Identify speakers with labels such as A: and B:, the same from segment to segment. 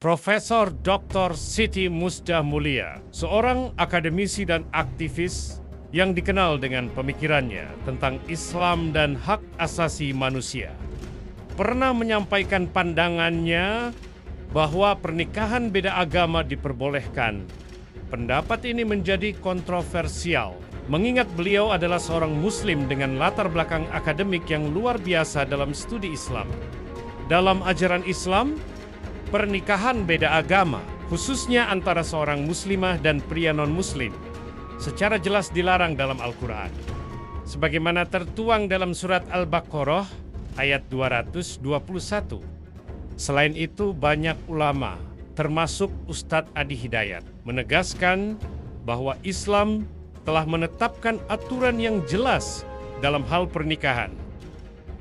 A: Profesor Dr. Siti Musdah Mulia, seorang akademisi dan aktivis yang dikenal dengan pemikirannya tentang Islam dan hak asasi manusia, pernah menyampaikan pandangannya bahwa pernikahan beda agama diperbolehkan. Pendapat ini menjadi kontroversial, mengingat beliau adalah seorang Muslim dengan latar belakang akademik yang luar biasa dalam studi Islam. Dalam ajaran Islam, pernikahan beda agama, khususnya antara seorang muslimah dan pria non-muslim, secara jelas dilarang dalam Al-Quran. Sebagaimana tertuang dalam surat Al-Baqarah ayat 221. Selain itu, banyak ulama, termasuk Ustadz Adi Hidayat, menegaskan bahwa Islam telah menetapkan aturan yang jelas dalam hal pernikahan,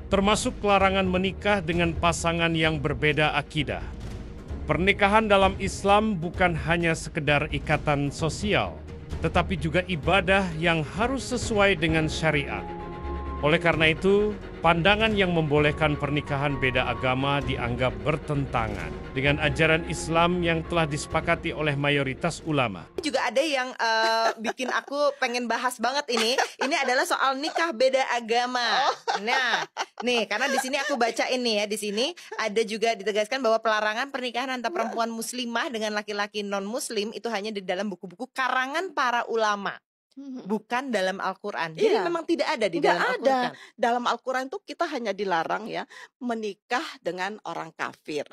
A: termasuk larangan menikah dengan pasangan yang berbeda akidah. Pernikahan dalam Islam bukan hanya sekedar ikatan sosial, tetapi juga ibadah yang harus sesuai dengan syariat. Oleh karena itu, pandangan yang membolehkan pernikahan beda agama dianggap bertentangan dengan ajaran Islam yang telah disepakati oleh mayoritas ulama.
B: Juga ada yang bikin aku pengen bahas banget ini. Ini adalah soal nikah beda agama. Nah, nih karena di sini aku baca ini ya, di sini ada juga ditegaskan bahwa pelarangan pernikahan antara perempuan muslimah dengan laki-laki non-muslim itu hanya di dalam buku-buku karangan para ulama. Bukan dalam Al-Quran. Jadi memang tidak ada di dalam Al-Quran.
C: Dalam Al-Quran itu kita hanya dilarang ya menikah dengan orang kafir.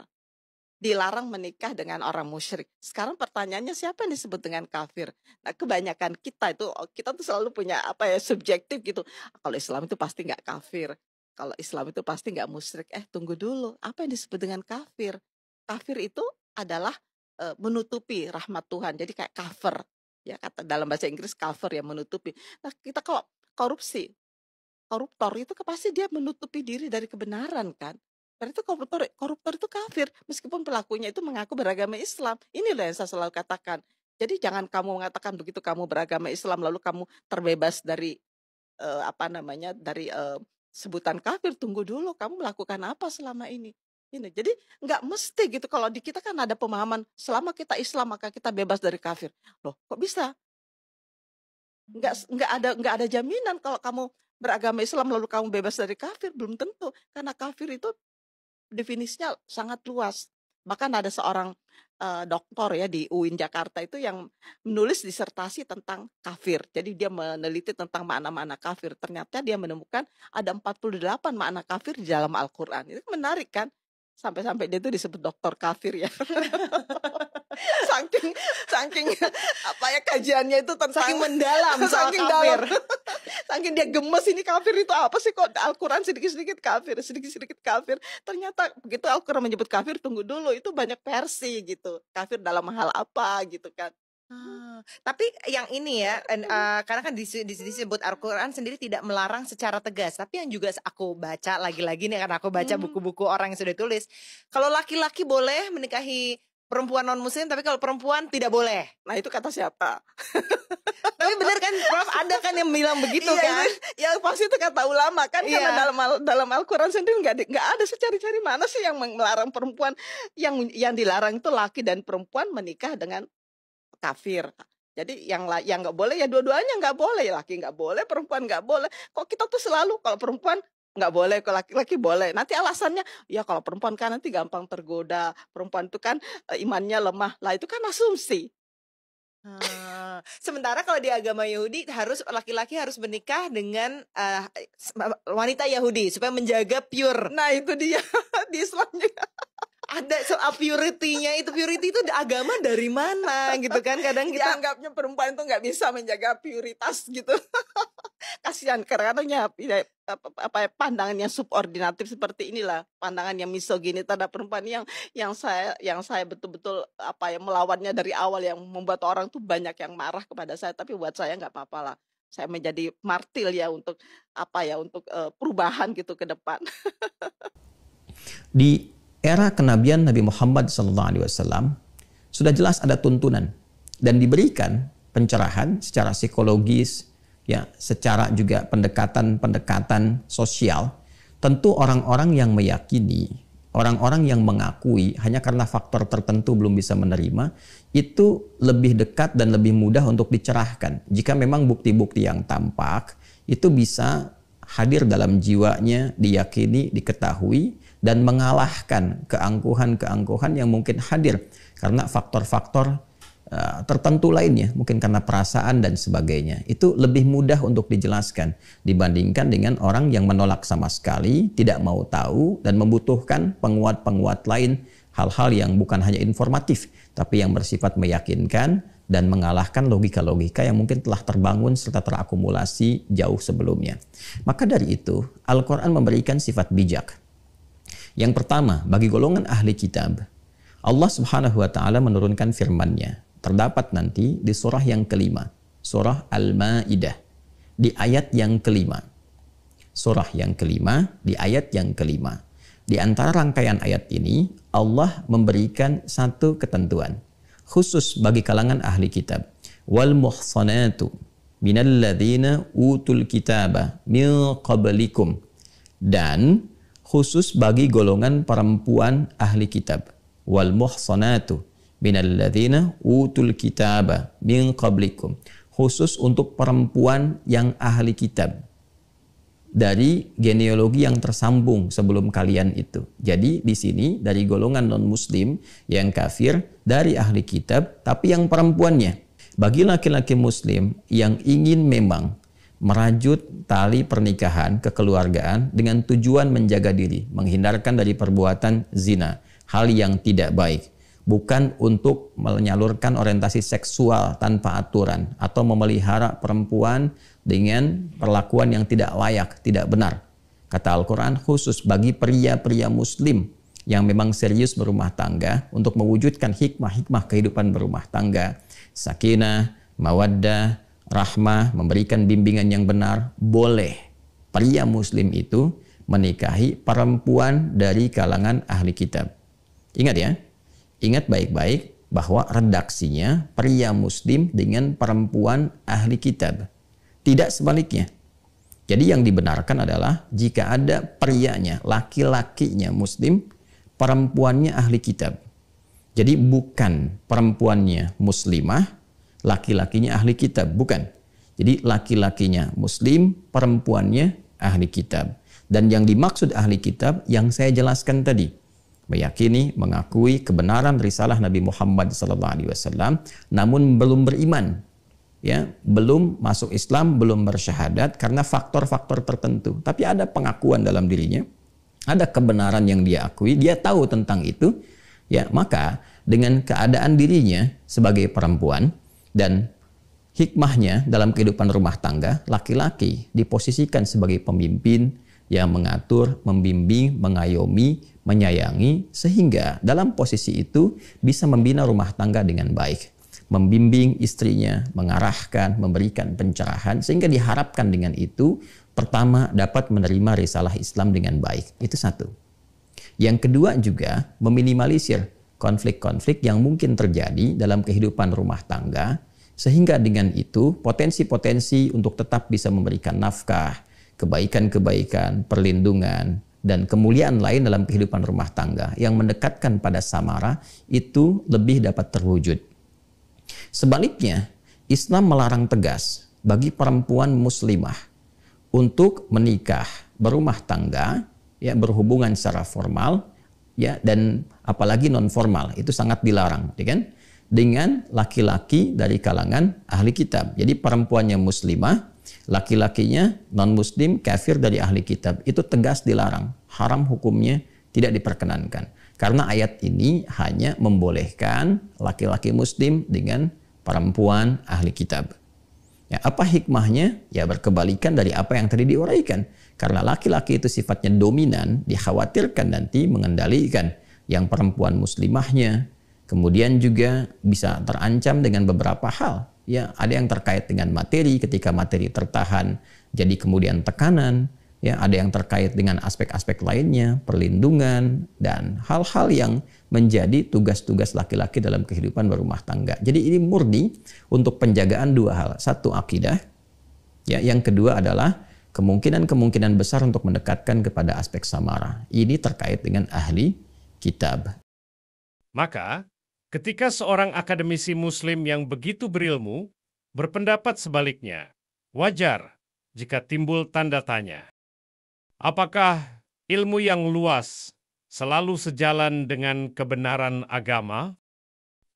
C: Dilarang menikah dengan orang musyrik. Sekarang pertanyaannya siapa yang disebut dengan kafir? Nah, kebanyakan kita tuh selalu punya subjektif gitu. Kalau Islam itu pasti nggak kafir. Kalau Islam itu pasti nggak musyrik. Tunggu dulu. Apa yang disebut dengan kafir? Kafir itu adalah menutupi rahmat Tuhan. Jadi kayak cover. Ya, kata dalam bahasa Inggris cover, yang menutupi. Nah, kita kalau koruptor itu pasti dia menutupi diri dari kebenaran kan. Berarti koruptor itu kafir meskipun pelakunya itu mengaku beragama Islam. Inilah yang saya selalu katakan. Jadi jangan kamu mengatakan begitu kamu beragama Islam lalu kamu terbebas dari sebutan kafir. Tunggu dulu, kamu melakukan apa selama ini? Jadi nggak mesti gitu. Kalau di kita kan ada pemahaman selama kita Islam maka kita bebas dari kafir. Loh, kok bisa? Nggak ada jaminan kalau kamu beragama Islam lalu kamu bebas dari kafir, belum tentu. Karena kafir itu definisinya sangat luas. Bahkan ada seorang doktor ya di UIN Jakarta itu yang menulis disertasi tentang kafir. Jadi dia meneliti tentang makna-makna kafir. Ternyata dia menemukan ada 48 makna kafir di dalam Al-Quran. Itu menarik kan? Sampai-sampai dia tuh disebut dokter kafir ya. saking kajiannya itu tentang
B: saking mendalam soal kafir.
C: Saking dia gemes, ini kafir itu apa sih, kok Al-Quran sedikit-sedikit kafir. Ternyata begitu Al-Quran menyebut kafir, tunggu dulu, itu banyak versi gitu. Kafir dalam hal apa gitu kan.
B: Tapi yang ini ya, karena kan disebut Al-Quran sendiri tidak melarang secara tegas. Tapi yang juga aku baca lagi-lagi nih, karena aku baca buku-buku orang yang sudah tulis, kalau laki-laki boleh menikahi perempuan non-muslim, tapi kalau perempuan tidak boleh.
C: Nah, itu kata siapa?
B: Tapi benar kan, Prof, ada kan yang bilang begitu kan?
C: Ya pasti itu kata ulama kan, karena dalam Al-Quran sendiri nggak ada secari-cari mana sih yang melarang perempuan. Yang dilarang itu laki dan perempuan menikah dengan kafir. Jadi yang nggak boleh ya dua-duanya nggak boleh, laki nggak boleh, perempuan nggak boleh. Kok kita tuh selalu kalau perempuan nggak boleh, kalau laki-laki boleh. Nanti alasannya ya kalau perempuan kan nanti gampang tergoda, perempuan itu kan imannya lemah. Lah itu kan asumsi.
B: Sementara kalau di agama Yahudi laki-laki harus menikah dengan wanita Yahudi supaya menjaga pure.
C: Nah itu dia di Islam juga.
B: Ada soal purity-nya itu. Purity itu agama dari mana gitu kan? Kadang kita
C: anggapnya perempuan itu nggak bisa menjaga puritas gitu. Kasihan karena pandangan yang subordinatif seperti inilah, pandangan yang misogini terhadap perempuan yang saya betul-betul melawannya dari awal, yang membuat orang tuh banyak yang marah kepada saya. Tapi buat saya nggak apa-apa lah. Saya menjadi martir ya untuk perubahan gitu ke depan.
D: Di era kenabian Nabi Muhammad SAW sudah jelas ada tuntunan dan diberikan pencerahan secara psikologis, ya, secara juga pendekatan sosial. Tentu orang-orang yang meyakini orang-orang yang mengakui hanya karena faktor tertentu belum bisa menerima, itu lebih dekat dan lebih mudah untuk dicerahkan. Jika memang bukti-bukti yang tampak itu bisa hadir dalam jiwanya, diyakini, diketahui, dan mengalahkan keangkuhan-keangkuhan yang mungkin hadir karena faktor-faktor tertentu lainnya, mungkin karena perasaan dan sebagainya. Itu lebih mudah untuk dijelaskan dibandingkan dengan orang yang menolak sama sekali, tidak mau tahu, dan membutuhkan penguat-penguat lain, hal-hal yang bukan hanya informatif, tapi yang bersifat meyakinkan dan mengalahkan logika-logika yang mungkin telah terbangun serta terakumulasi jauh sebelumnya. Maka dari itu, Al-Quran memberikan sifat bijak. Yang pertama, bagi golongan ahli kitab, Allah Subhanahu wa Ta'ala menurunkan firman-Nya. Terdapat nanti di surah yang kelima, surah Al-Ma'idah, di ayat yang kelima. Surah yang kelima, di ayat yang kelima. Di antara rangkaian ayat ini, Allah memberikan satu ketentuan khusus bagi kalangan ahli kitab. Wal muhsanatu minal ladzina utul kitaba min qablikum. Dan khusus bagi golongan perempuan ahli kitab. Wal muhsanatu minal ladzina utul kitaba min qablikum. Khusus untuk perempuan yang ahli kitab dari genealogi yang tersambung sebelum kalian itu. Jadi di sini dari golongan non-muslim yang kafir, dari ahli kitab, tapi yang perempuannya. Bagi laki-laki muslim yang ingin memang merajut tali pernikahan kekeluargaan dengan tujuan menjaga diri, menghindarkan dari perbuatan zina, hal yang tidak baik. Bukan untuk menyalurkan orientasi seksual tanpa aturan atau memelihara perempuan dengan perlakuan yang tidak layak, tidak benar. Kata Al-Quran, khusus bagi pria-pria muslim yang memang serius berumah tangga untuk mewujudkan hikmah-hikmah kehidupan berumah tangga, sakinah, mawaddah, rahmah, memberikan bimbingan yang benar, boleh pria muslim itu menikahi perempuan dari kalangan ahli kitab. Ingat ya, ingat baik-baik bahwa redaksinya pria muslim dengan perempuan ahli kitab. Tidak sebaliknya. Jadi yang dibenarkan adalah jika ada prianya, laki-lakinya muslim, perempuannya ahli kitab. Jadi bukan perempuannya muslimah, laki-lakinya ahli kitab. Bukan. Jadi laki-lakinya muslim, perempuannya ahli kitab. Dan yang dimaksud ahli kitab yang saya jelaskan tadi. Meyakini, mengakui kebenaran risalah Nabi Muhammad SAW, namun belum beriman, ya, belum masuk Islam, belum bersyahadat karena faktor-faktor tertentu. Tapi ada pengakuan dalam dirinya, ada kebenaran yang dia akui, dia tahu tentang itu, ya, maka dengan keadaan dirinya sebagai perempuan dan hikmahnya dalam kehidupan rumah tangga, laki-laki diposisikan sebagai pemimpin yang mengatur, membimbing, mengayomi, menyayangi, sehingga dalam posisi itu bisa membina rumah tangga dengan baik. Membimbing istrinya, mengarahkan, memberikan pencerahan, sehingga diharapkan dengan itu, pertama dapat menerima risalah Islam dengan baik. Itu satu. Yang kedua juga meminimalisir konflik-konflik yang mungkin terjadi dalam kehidupan rumah tangga, sehingga dengan itu potensi-potensi untuk tetap bisa memberikan nafkah, kebaikan-kebaikan, perlindungan, dan kemuliaan lain dalam kehidupan rumah tangga yang mendekatkan pada samara itu lebih dapat terwujud. Sebaliknya, Islam melarang tegas bagi perempuan muslimah untuk menikah, berumah tangga, ya, berhubungan secara formal, ya, dan apalagi non formal, itu sangat dilarang, ya kan? Dengan laki-laki dari kalangan ahli kitab. Jadi perempuannya muslimah, laki-lakinya non-muslim, kafir dari ahli kitab. Itu tegas dilarang. Haram hukumnya, tidak diperkenankan. Karena ayat ini hanya membolehkan laki-laki muslim dengan perempuan ahli kitab. Ya, apa hikmahnya? Ya berkebalikan dari apa yang tadi diuraikan. Karena laki-laki itu sifatnya dominan, dikhawatirkan nanti mengendalikan yang perempuan muslimahnya. Kemudian juga bisa terancam dengan beberapa hal. Ya, ada yang terkait dengan materi, ketika materi tertahan jadi kemudian tekanan, ya, ada yang terkait dengan aspek-aspek lainnya, perlindungan dan hal-hal yang menjadi tugas-tugas laki-laki dalam kehidupan berumah tangga. Jadi ini murni untuk penjagaan dua hal. Satu, akidah, ya, yang kedua adalah kemungkinan besar untuk mendekatkan kepada aspek samara. Ini terkait dengan ahli kitab.
A: Maka, ketika seorang akademisi Muslim yang begitu berilmu berpendapat sebaliknya, wajar jika timbul tanda tanya. Apakah ilmu yang luas selalu sejalan dengan kebenaran agama?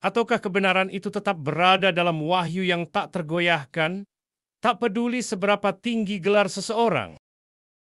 A: Ataukah kebenaran itu tetap berada dalam wahyu yang tak tergoyahkan, tak peduli seberapa tinggi gelar seseorang?